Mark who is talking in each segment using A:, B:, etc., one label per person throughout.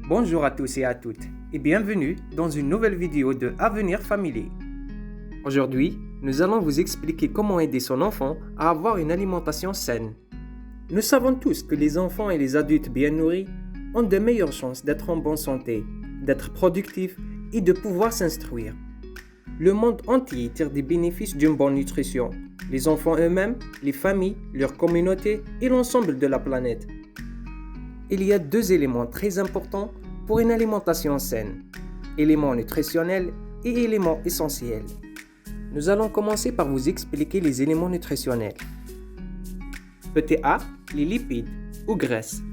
A: Bonjour à tous et à toutes et bienvenue dans une nouvelle vidéo de Avenir Family. Aujourd'hui, nous allons vous expliquer comment aider son enfant à avoir une alimentation saine. Nous savons tous que les enfants et les adultes bien nourris ont de meilleures chances d'être en bonne santé, d'être productifs et de pouvoir s'instruire. Le monde entier tire des bénéfices d'une bonne nutrition. Les enfants eux-mêmes, les familles, leur communauté et l'ensemble de la planète. Il y a deux éléments très importants pour une alimentation saine, éléments nutritionnels et éléments essentiels. Nous allons commencer par vous expliquer les éléments nutritionnels. Petit A, les lipides ou graisses.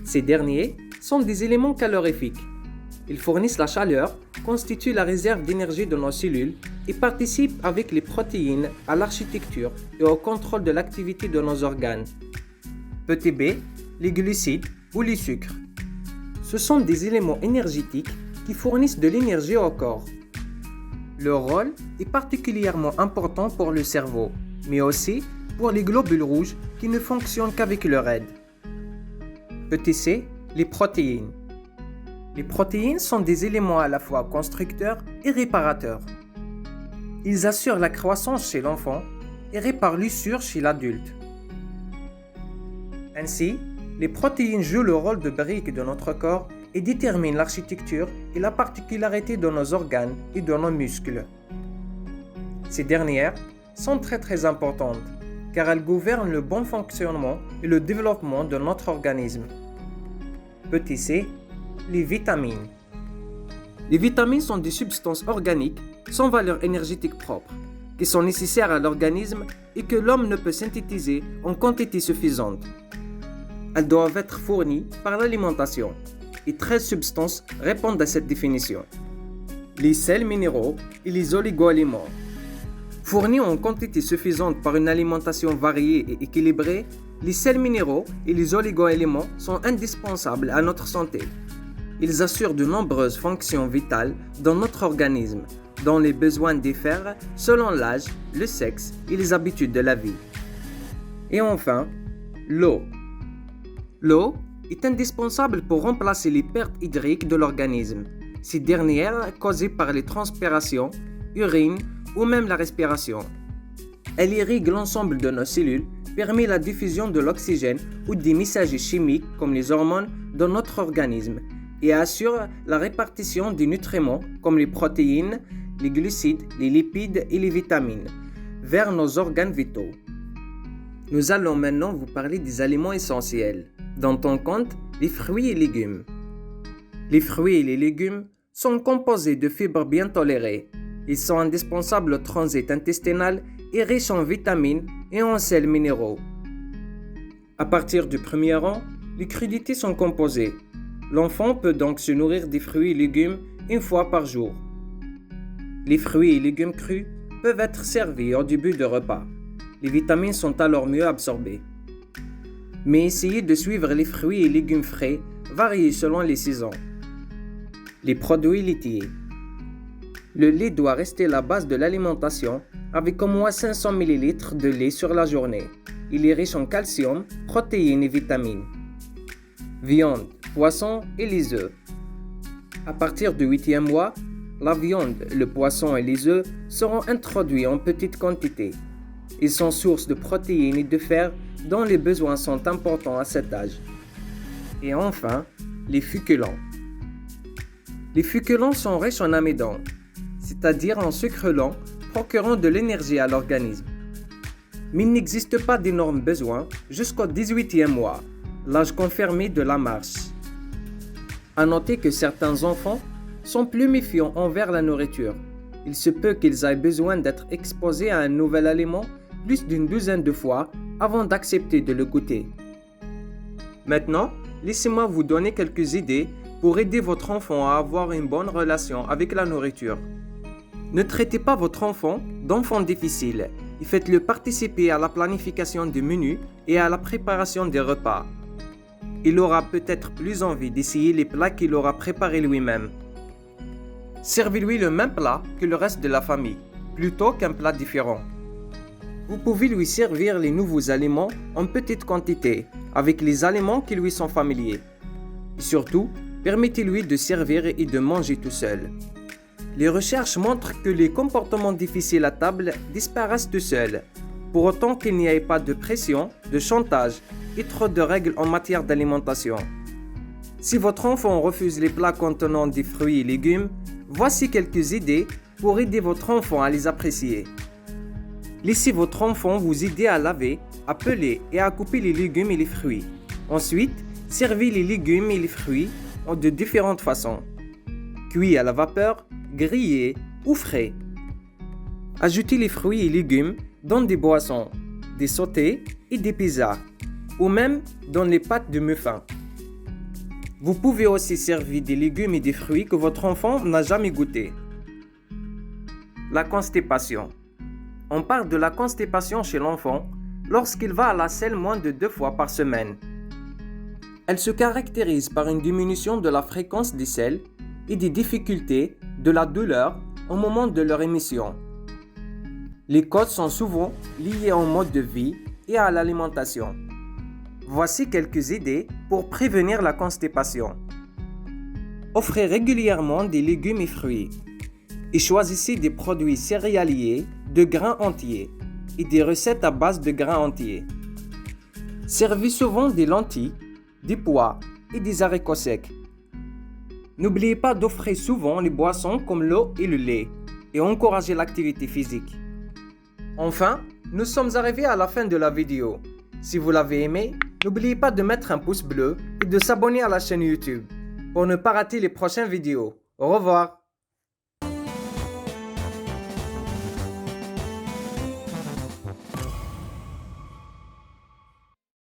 A: Ces derniers sont des éléments calorifiques. Ils fournissent la chaleur, constituent la réserve d'énergie de nos cellules et participent avec les protéines à l'architecture et au contrôle de l'activité de nos organes. Petit B, les glucides ou les sucres. Ce sont des éléments énergétiques qui fournissent de l'énergie au corps. Leur rôle est particulièrement important pour le cerveau, mais aussi pour les globules rouges qui ne fonctionnent qu'avec leur aide. Petit C, les protéines. Les protéines sont des éléments à la fois constructeurs et réparateurs. Ils assurent la croissance chez l'enfant et réparent l'usure chez l'adulte. Ainsi, les protéines jouent le rôle de briques de notre corps et déterminent l'architecture et la particularité de nos organes et de nos muscles. Ces dernières sont très importantes car elles gouvernent le bon fonctionnement et le développement de notre organisme. Petit c, les vitamines. Les vitamines sont des substances organiques sans valeur énergétique propre, qui sont nécessaires à l'organisme et que l'homme ne peut synthétiser en quantité suffisante. Elles doivent être fournies par l'alimentation, et 13 substances répondent à cette définition. Les sels minéraux et les oligo-éléments. Fournis en quantité suffisante par une alimentation variée et équilibrée, les sels minéraux et les oligo-éléments sont indispensables à notre santé. Ils assurent de nombreuses fonctions vitales dans notre organisme, dont les besoins diffèrent selon l'âge, le sexe et les habitudes de la vie. Et enfin, l'eau. L'eau est indispensable pour remplacer les pertes hydriques de l'organisme, ces dernières causées par les transpirations, urine ou même la respiration. Elle irrigue l'ensemble de nos cellules, permet la diffusion de l'oxygène ou des messagers chimiques comme les hormones dans notre organisme et assure la répartition des nutriments comme les protéines, les glucides, les lipides et les vitamines vers nos organes vitaux. Nous allons maintenant vous parler des aliments essentiels, dont on compte les fruits et légumes. Les fruits et les légumes sont composés de fibres bien tolérées. Ils sont indispensables au transit intestinal et riches en vitamines et en sels minéraux. À partir du premier rang, les crudités sont composées. L'enfant peut donc se nourrir des fruits et légumes une fois par jour. Les fruits et légumes crus peuvent être servis au début de repas. Les vitamines sont alors mieux absorbées. Mais essayez de suivre les fruits et légumes frais, variés selon les saisons. Les produits laitiers. Le lait doit rester la base de l'alimentation avec au moins 500 ml de lait sur la journée. Il est riche en calcium, protéines et vitamines. Viande, poisson et les œufs. À partir du 8e mois, la viande, le poisson et les œufs seront introduits en petite quantité. Ils sont source de protéines et de fer dont les besoins sont importants à cet âge. Et enfin, les féculents. Les féculents sont riches en amidon, c'est-à-dire en sucre lent, procurant de l'énergie à l'organisme. Mais il n'existe pas d'énormes besoins jusqu'au 18e mois, l'âge confirmé de la marche. À noter que certains enfants sont plus méfiants envers la nourriture. Il se peut qu'ils aient besoin d'être exposés à un nouvel aliment plus d'une douzaine de fois avant d'accepter de le goûter. Maintenant, laissez-moi vous donner quelques idées pour aider votre enfant à avoir une bonne relation avec la nourriture. Ne traitez pas votre enfant d'enfant difficile et faites-le participer à la planification des menus et à la préparation des repas. Il aura peut-être plus envie d'essayer les plats qu'il aura préparés lui-même. Servez-lui le même plat que le reste de la famille, plutôt qu'un plat différent. Vous pouvez lui servir les nouveaux aliments en petite quantité, avec les aliments qui lui sont familiers. Et surtout, Permettez-lui de servir et de manger tout seul. Les recherches montrent que les comportements difficiles à table disparaissent tout seuls, pour autant qu'il n'y ait pas de pression, de chantage et trop de règles en matière d'alimentation. Si votre enfant refuse les plats contenant des fruits et légumes, voici quelques idées pour aider votre enfant à les apprécier. Laissez votre enfant vous aider à laver, à peler et à couper les légumes et les fruits. Ensuite, servez les légumes et les fruits de différentes façons. Cuits à la vapeur, grillés ou frais. Ajoutez les fruits et légumes dans des boissons, des sautés et des pizzas, ou même dans les pâtes de muffins. Vous pouvez aussi servir des légumes et des fruits que votre enfant n'a jamais goûté. La constipation. On parle de la constipation chez l'enfant lorsqu'il va à la selle moins de 2 fois par semaine. Elle se caractérise par une diminution de la fréquence des selles et des difficultés, de la douleur au moment de leur émission. Les causes sont souvent liées au mode de vie et à l'alimentation. Voici quelques idées pour prévenir la constipation. Offrez régulièrement des légumes et fruits et choisissez des produits céréaliers de grains entiers et des recettes à base de grains entiers. Servez souvent des lentilles, des pois et des haricots secs. N'oubliez pas d'offrir souvent les boissons comme l'eau et le lait et encouragez l'activité physique. Enfin, nous sommes arrivés à la fin de la vidéo. Si vous l'avez aimé, n'oubliez pas de mettre un pouce bleu et de s'abonner à la chaîne YouTube pour ne pas rater les prochaines vidéos. Au revoir.